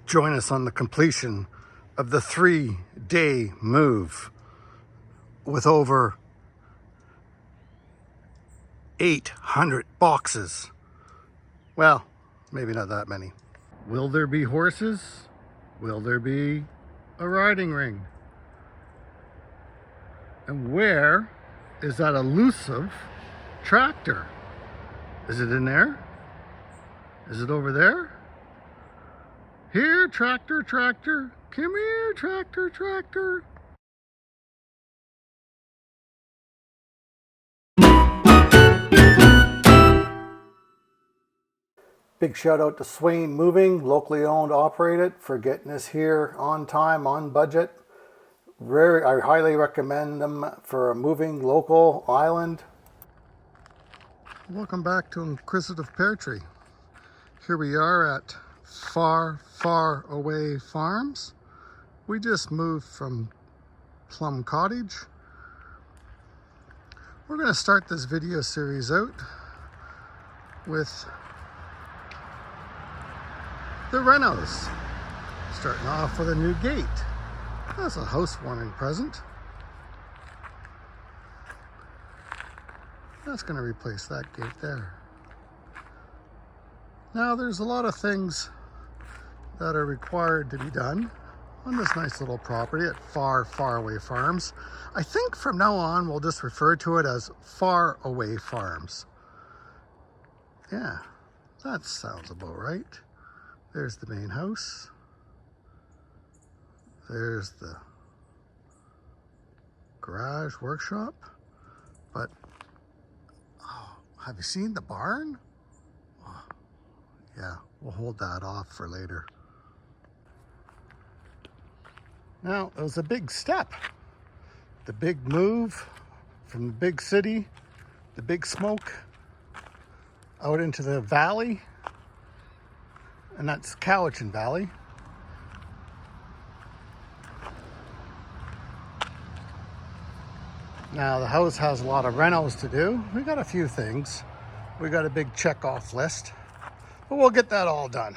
Join us on the completion of the 3-day move with over 800 boxes. Well, maybe not that many. Will there be horses? Will there be a riding ring? And where is that elusive tractor? Is it in there? Is it over there? Here, tractor, tractor. Come here, tractor, tractor. Big shout out to Swain Moving, locally owned, operated, for getting us here on time, on budget. I highly recommend them for a moving local island. Welcome back to Inquisitive Pear Tree. Here we are at Far, Far Away Farms. We just moved from Plum Cottage. We're going to start this video series out with the renos. Starting off with a new gate. That's a housewarming present. That's going to replace that gate there. Now there's a lot of things that are required to be done on this nice little property at Far, Far Away Farms. I think from now on we'll just refer to it as Far Away Farms. Yeah, that sounds about right. There's the main house. There's the garage workshop. But, oh, have you seen the barn? Oh, yeah, we'll hold that off for later. Now, it was a big step. The big move from the big city, the big smoke, out into the valley. And that's Cowichan Valley. Now the house has a lot of renos to do. We got a few things. We got a big check off list, but we'll get that all done.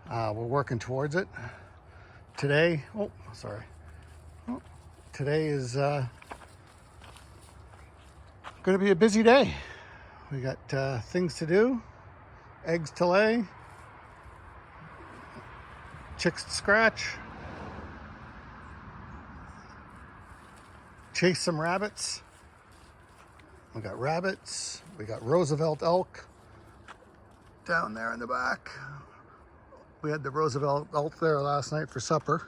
We're working towards it. Today, today is going to be a busy day. We got things to do, eggs to lay, chicks to scratch, chase some rabbits. We got rabbits. We got Roosevelt elk down there in the back. We had the Roosevelt elk there last night for supper.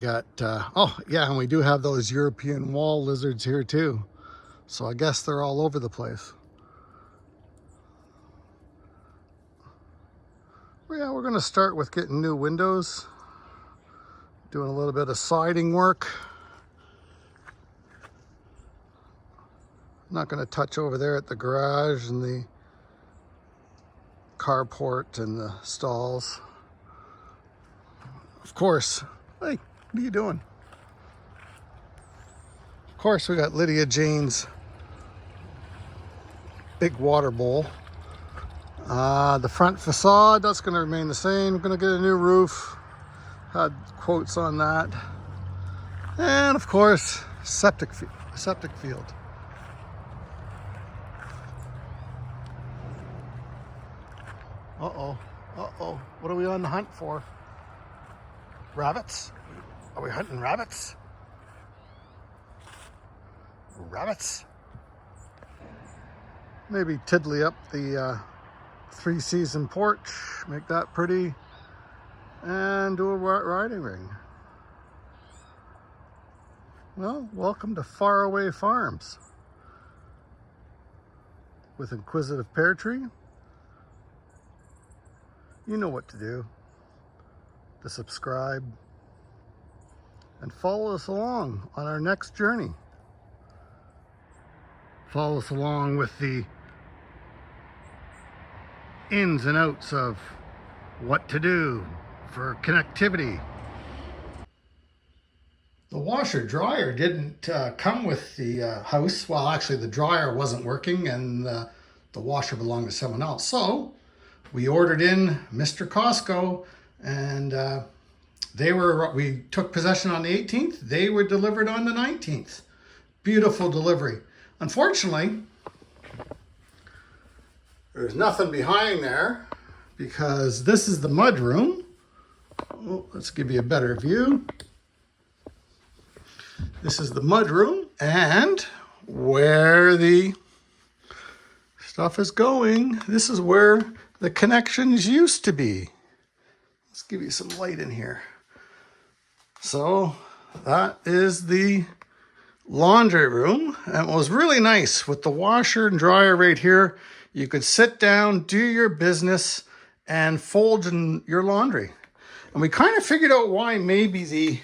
Got, oh yeah, and we do have those European wall lizards here too. So I guess they're all over the place. Well, yeah, we're gonna start with getting new windows. Doing a little bit of siding work. Not going to touch over there at the garage and the carport and the stalls. Of course, hey, what are you doing? Of course, we got Lydia Jane's big water bowl. The front facade, that's going to remain the same. Going to get a new roof. Had quotes on that. And of course, septic field. Uh-oh. What are we on the hunt for? Rabbits? Are we hunting rabbits? Rabbits? Maybe tiddly up the 3-season porch, make that pretty, and do a riding ring. Well, welcome to Far Away Farms with Inquisitive Pear Tree. You know what to do. To subscribe and follow us along on our next journey. Follow us along with the ins and outs of what to do for connectivity. The washer dryer didn't come with the house. Well, actually the dryer wasn't working and the washer belonged to someone else. So we ordered in Mr. Costco, and we took possession on the 18th. They were delivered on the 19th. Beautiful delivery. Unfortunately, there's nothing behind there because this is the mud room. Oh, let's give you a better view. This is the mud room, and where the stuff is going, this is where the connections used to be. Let's give you some light in here. So that is the laundry room, and it was really nice with the washer and dryer right here. You could sit down, do your business, and fold in your laundry. And we kind of figured out why maybe the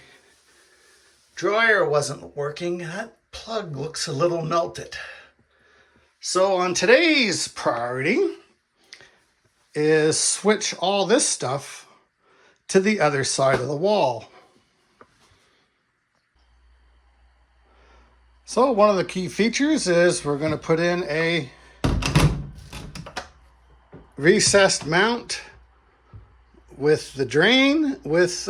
dryer wasn't working. That plug looks a little melted. So on today's priority is switch all this stuff to the other side of the wall. So one of the key features is we're going to put in a recessed mount with the drain with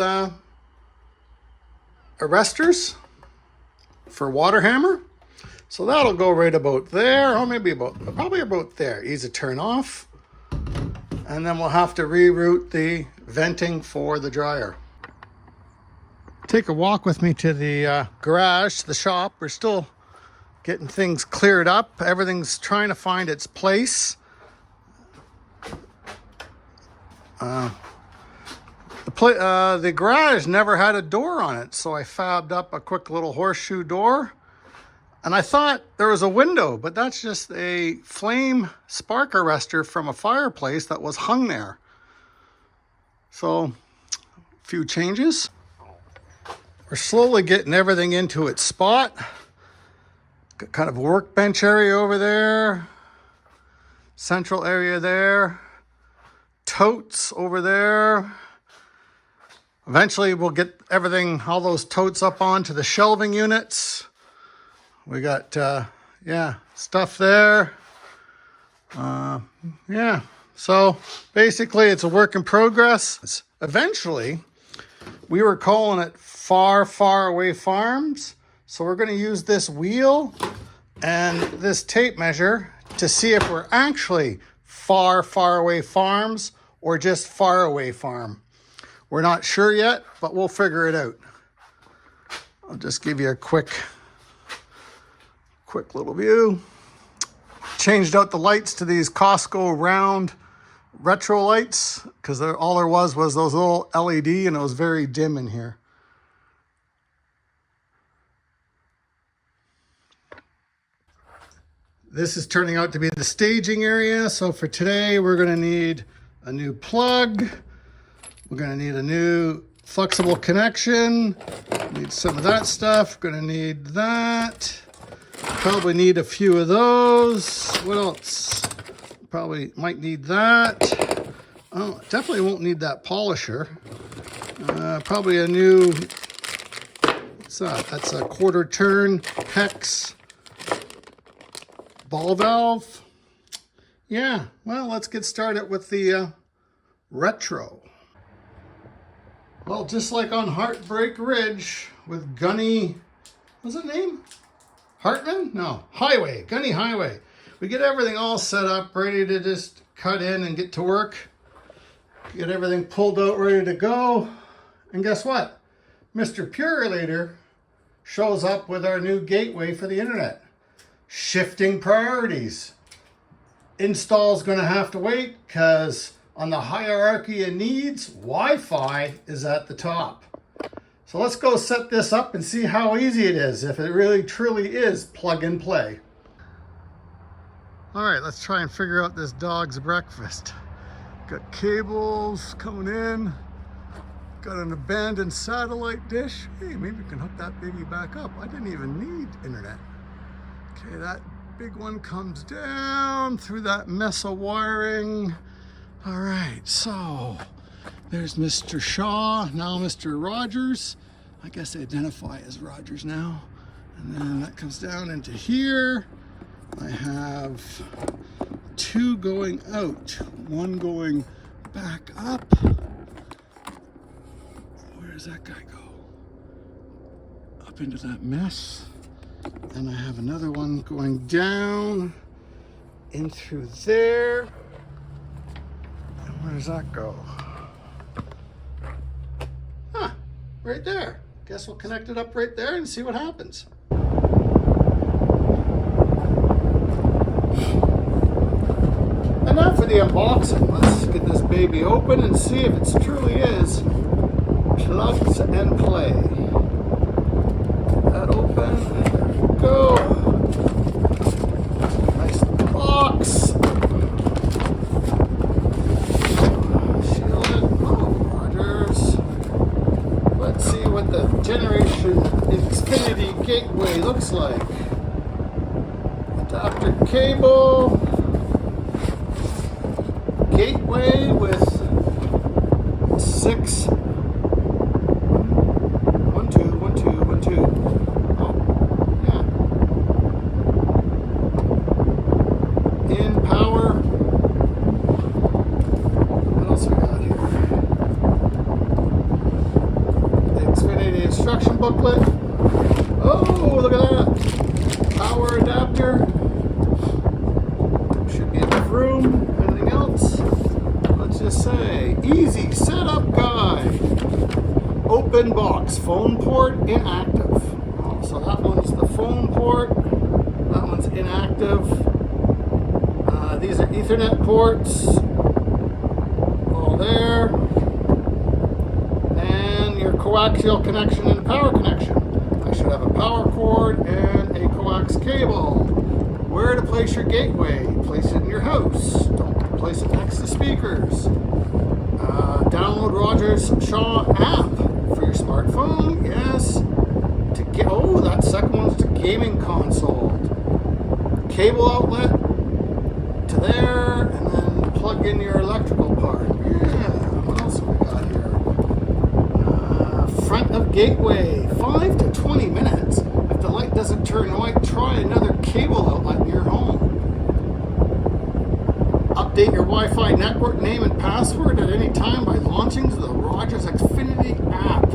arresters for water hammer. So that'll go right about there, or probably about there. Easy to turn off. And then we'll have to reroute the venting for the dryer. Take a walk with me to the garage, the shop. We're still getting things cleared up. Everything's trying to find its place. The garage never had a door on it, so I fabbed up a quick little horseshoe door. And I thought there was a window, but that's just a flame spark arrestor from a fireplace that was hung there. So, a few changes. We're slowly getting everything into its spot. Got kind of a workbench area over there. Central area there. Totes over there. Eventually we'll get everything, all those totes up onto the shelving units. We got, stuff there. So basically it's a work in progress. Eventually, we were calling it Far, Far Away Farms. So we're going to use this wheel and this tape measure to see if we're actually Far, Far Away Farms or just Far Away Farm. We're not sure yet, but we'll figure it out. I'll just give you a quick little view. Changed out the lights to these Costco round retro lights because all there was those little LED, and it was very dim in here. This is turning out to be the staging area. So for today, we're going to need a new plug. We're going to need a new flexible connection. Need some of that stuff. Going to need that. Probably need a few of those. What else? Probably might need that. Oh, definitely won't need that polisher. Probably a new, what's that? That's a quarter turn hex ball valve. Yeah, well, let's get started with the retro. Well, just like on Heartbreak Ridge with Gunny, what's his name? Hartman? No, Highway, Gunny Highway. We get everything all set up, ready to just cut in and get to work. Get everything pulled out, ready to go. And guess what? Mr. Purelator shows up with our new gateway for the internet. Shifting priorities. Install's gonna have to wait because on the hierarchy of needs, Wi-Fi is at the top. So let's go set this up and see how easy it is, if it really truly is plug and play. All right, let's try and figure out this dog's breakfast. Got cables coming in. Got an abandoned satellite dish. Hey, maybe we can hook that baby back up. I didn't even need internet. Okay, that big one comes down through that mess of wiring. All right, so there's Mr. Shaw, now Mr. Rogers. I guess they identify as Rogers now. And then that comes down into here. I have two going out, one going back up. Where does that guy go? Up into that mess. Then I have another one going down in through there. And where does that go? Huh, right there. Guess we'll connect it up right there and see what happens. And now for the unboxing. Let's get this baby open and see if it truly is plugs and play. That open, there we go. Nice box. Shielded. Oh, Rogers. Let's see what the Generation Xfinity Gateway looks like. Adapter cable. Gateway with 6. 1, 2, 1, 2, 1, 2. Oh, yeah. In power. What else we got here? The Xfinity instruction booklet. Oh, look at that. Power adapter. Should be enough room. Anything else? Let's just say, easy setup guide. Open box, phone port, inactive. Oh, so that one's the phone port. That one's inactive. These are Ethernet ports. All there. And your coaxial connection and power connection. I should have a power cord and a coax cable. Where to place your gateway? Place it in your house. Don't place it next to speakers. Download Rogers Shaw app for your smartphone. Yes. To get that second one's to gaming console. Cable outlet to there, and then plug in your electrical part. Yeah. What else have we got here? Front of gateway. 5 to 20 minutes. If the light doesn't turn white, try another cable outlet in your home. Update your Wi-Fi network name and password at any time by launching the Rogers Xfinity app,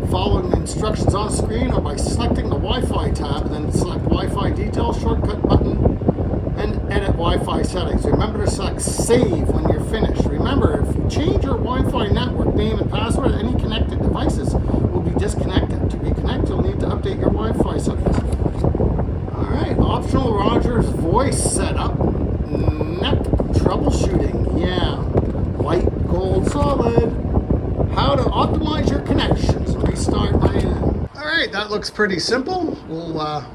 following the instructions on screen, or by selecting the Wi-Fi tab and then select Wi-Fi details shortcut button and edit Wi-Fi settings. Remember to select save when you're finished. Remember, if you change your Wi-Fi network name and password, any connected devices will be disconnected. To reconnect, you'll need to update your Wi-Fi settings. All right, optional Rogers voice setup. Net troubleshooting, yeah. White, gold, solid. How to optimize your connections. Restart my end. All right, that looks pretty simple. We'll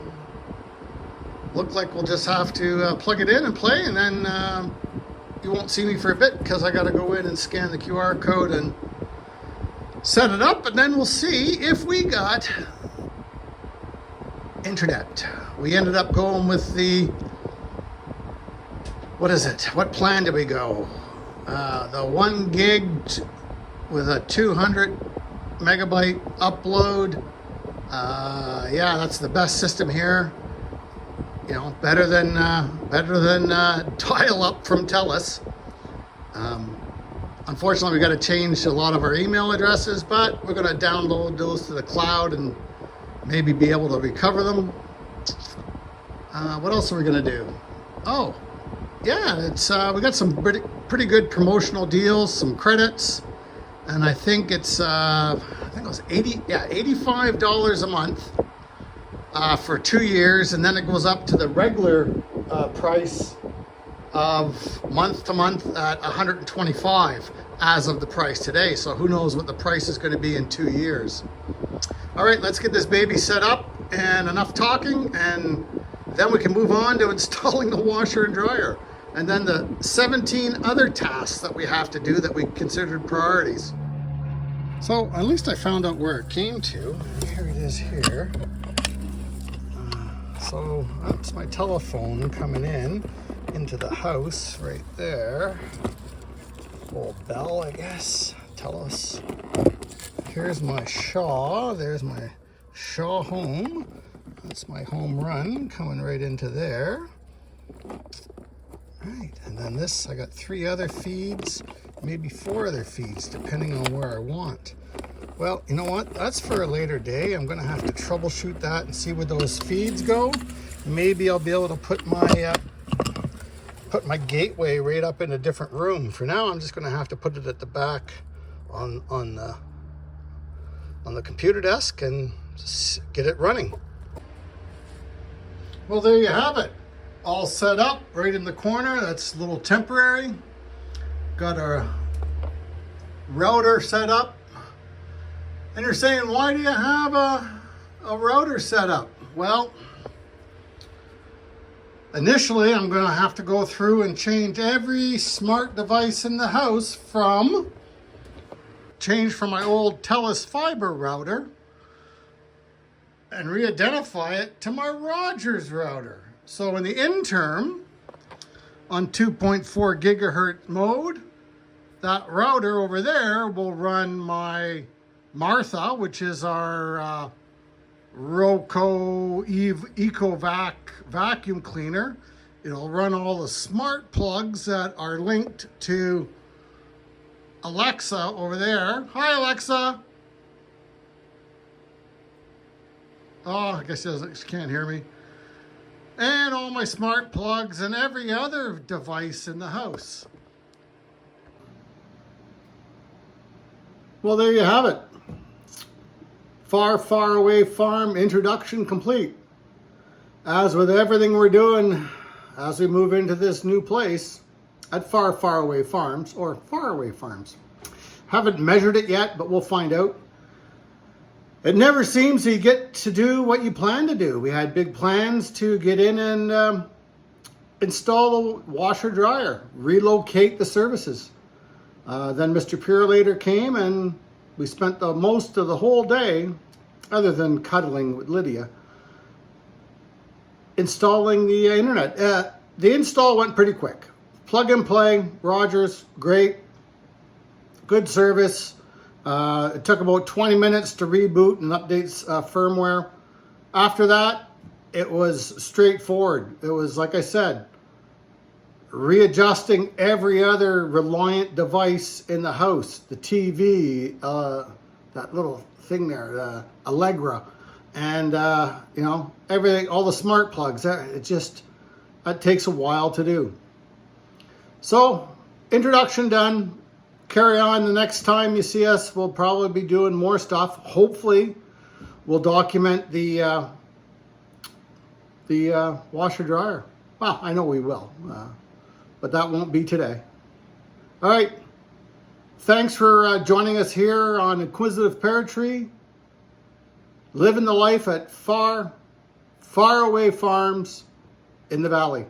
look like we'll just have to plug it in and play, and then you won't see me for a bit because I got to go in and scan the QR code and set it up, and then we'll see if we got internet. We ended up going with the, what is it? What plan did we go? The 1 gig with a 200 megabyte upload. Yeah, that's the best system here. You know, better than dial-up from TELUS. Unfortunately, we got to change a lot of our email addresses, but we're going to download those to the cloud and maybe be able to recover them. What else are we going to do? Oh, yeah, it's we got some pretty good promotional deals, some credits, and I think it's I think it was $85 a month for 2 years, and then it goes up to the regular price of month to month at $125 as of the price today. So who knows what the price is going to be in 2 years. All right, let's get this baby set up, and enough talking, and then we can move on to installing the washer and dryer, and then the 17 other tasks that we have to do that we considered priorities. So at least I found out where it came to. Here it is here. So that's my telephone coming into the house right there. Old bell, I guess. TELUS. Here's my Shaw. There's my Shaw home. That's my home run coming right into there. Right, and then this, I got 3 other feeds, maybe 4 other feeds, depending on where I want. Well, you know what? That's for a later day. I'm going to have to troubleshoot that and see where those feeds go. Maybe I'll be able to put my gateway right up in a different room. For now, I'm just going to have to put it at the back on the computer desk and get it running. Well, there you have it. All set up right in the corner. That's a little temporary. Got our router set up. And you're saying, why do you have a router set up? Well, initially I'm going to have to go through and change every smart device in the house from my old TELUS fiber router and re-identify it to my Rogers router. So in the interim, on 2.4 gigahertz mode, that router over there will run my Martha, which is our Roco EcoVac vacuum cleaner. It'll run all the smart plugs that are linked to Alexa over there. Hi, Alexa. Oh, I guess she can't hear me. And all my smart plugs and every other device in the house. Well, there you have it. Far, far away farm introduction complete. As with everything we're doing as we move into this new place at Far, Far Away Farms, or Faraway Farms. Haven't measured it yet, but we'll find out. It never seems you get to do what you plan to do. We had big plans to get in and install a washer dryer, relocate the services. Then Mr. Purelator came and we spent the most of the whole day, other than cuddling with Lydia, installing the internet. The install went pretty quick. Plug and play, Rogers, great, good service. It took about 20 minutes to reboot and update firmware. After that, it was straightforward. It was, like I said, readjusting every other reliant device in the house. The TV, that little thing there, Allegra, and everything, all the smart plugs. That takes a while to do. So, introduction done. Carry on. The next time you see us, we'll probably be doing more stuff. Hopefully, we'll document the washer dryer. Well, I know we will, but that won't be today. All right. Thanks for joining us here on Inquisitive Pear Tree. Living the life at Far, Far Away Farms in the Valley.